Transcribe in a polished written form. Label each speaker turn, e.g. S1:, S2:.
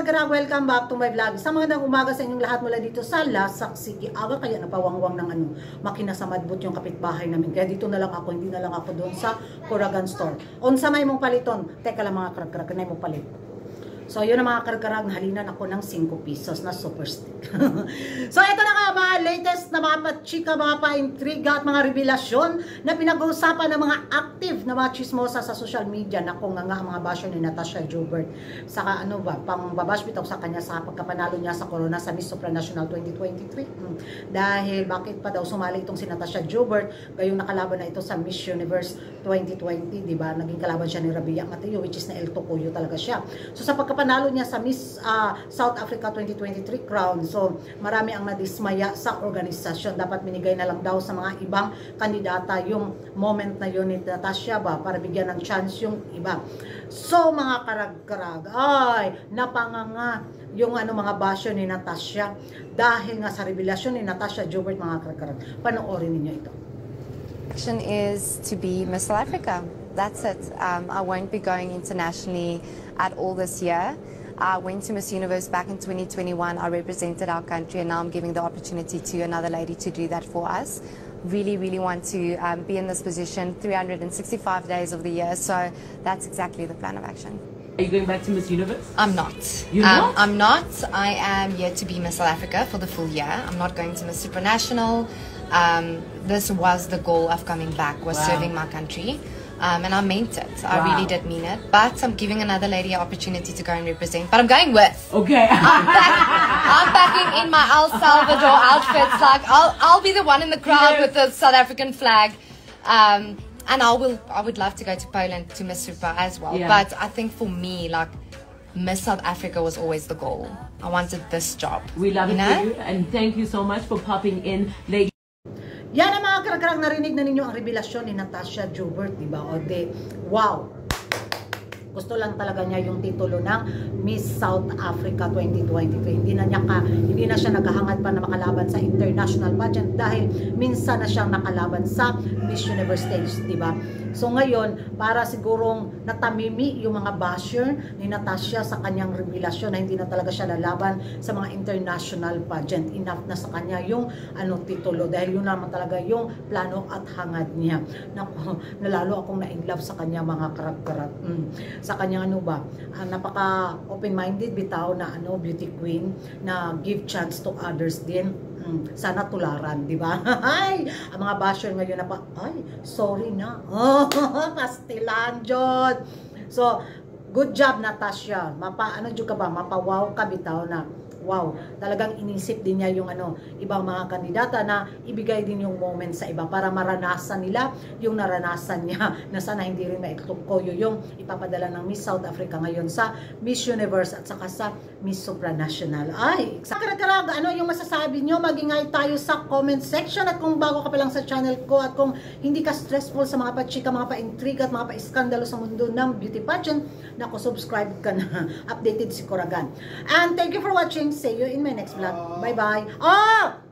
S1: karag-karag, welcome back to my vlog. Sa magandang umaga sa inyong lahat mula dito sa Lasak City. Aga kaya napawangwang ng makina sa madbut yung kapitbahay namin. Kaya dito na lang ako, hindi na lang ako doon sa Curagan store. Unsa may mong paliton? Teka lang mga karag-karag, kanay mong palit. So, yun ang mga karag-karag, halinan ako ng 5 pesos na super stick. So, ito na nga mga latest na mga pachika, mga pa-intriga at mga revelasyon na pinag-uusapan ng mga active na mga chismosa sa social media na kung nga mga basyo ni Natasha Joubert. Saka pang babash bitaw sa kanya sa pagkapanalo niya sa Corona sa Miss Supranational 2023. Dahil bakit pa daw sumali itong si Natasha Joubert, gayong nakalaban na ito sa Miss Universe 2020, di ba? Naging kalaban siya ni Rabia Mateo, which is na El Tocuyo talaga siya. So, sa panalo niya sa Miss South Africa 2023 crown. So, marami ang nadismaya sa organisasyon. Dapat minigay na lang daw sa mga ibang kandidata yung moment na yun ni Natasha ba para bigyan ng chance yung iba. So, mga karag-karag, ay, napanganga yung mga basyo ni Natasha dahil nga sa revelasyon ni Natasha Joubert, mga karag-karag. Panoorin ninyo ito.
S2: Action is to be Miss South Africa. That's it. I won't be going internationally at all this year. I went to Miss Universe back in 2021. I represented our country, and now I'm giving the opportunity to another lady to do that for us. Really, really want to be in this position 365 days of the year. So that's exactly the plan of action.
S3: Are you going back to Miss Universe?
S2: I'm not.
S3: You're not?
S2: I'm not. I am yet to be Miss South Africa for the full year. I'm not going to Miss Supranational. This was the goal of coming back, was serving my country. And I meant it. I really did mean it. But I'm giving another lady an opportunity to go and represent. But I'm going with.
S3: Okay.
S2: I'm backing in my El Salvador outfits. Like I'll be the one in the crowd with the South African flag. And I would love to go to Poland to Miss Super as well. Yeah. But I think for me, like Miss South Africa was always the goal. I wanted this job.
S3: We love it for you, and thank you so much for popping in, lady.
S1: Yan ang mga karag-karag, narinig na ninyo ang revelasyon ni Natasha Joubert, di ba? O de, wow! Gusto lang talaga niya yung titulo ng Miss South Africa 2023. Hindi na siya naghahangad pa na makalaban sa international pageant dahil minsan na siyang nakalaban sa Miss Universe stage, di ba? So ngayon, para sigurong natamimi yung mga basher ni Natasha sa kanyang revelasyon na hindi na talaga siya lalaban sa mga international pageant. Enough na sa kanya yung titulo dahil yun naman talaga yung plano at hangad niya. Naku, nalalo akong na-inlove sa kanya, mga karak-karak. Sa kanyang napaka open-minded bitaw na beauty queen na give chance to others din. Sana tularan, di ba? Ay, ang mga basher ngayon sorry na. Pastilan, Jod. So, good job, Natasha. Mapawaw ka bitaw na. Wow, talagang inisip din niya yung ibang mga kandidata na ibigay din yung moment sa iba para maranasan nila yung naranasan niya na sana hindi rin maiktukoyo yung ipapadala ng Miss South Africa ngayon sa Miss Universe at saka sa Miss Supranational. Ay, karag-karag, yung masasabi nyo? Mag-ingay tayo sa comment section at kung bago ka pa lang sa channel ko at kung hindi ka stressful sa mga pachika, mga pa-intriga at mga pa-iskandalo sa mundo ng beauty pageant, naku, subscribe ka na. Updated si Curagan. And thank you for watching. See you in my next vlog. Bye-bye. Oh!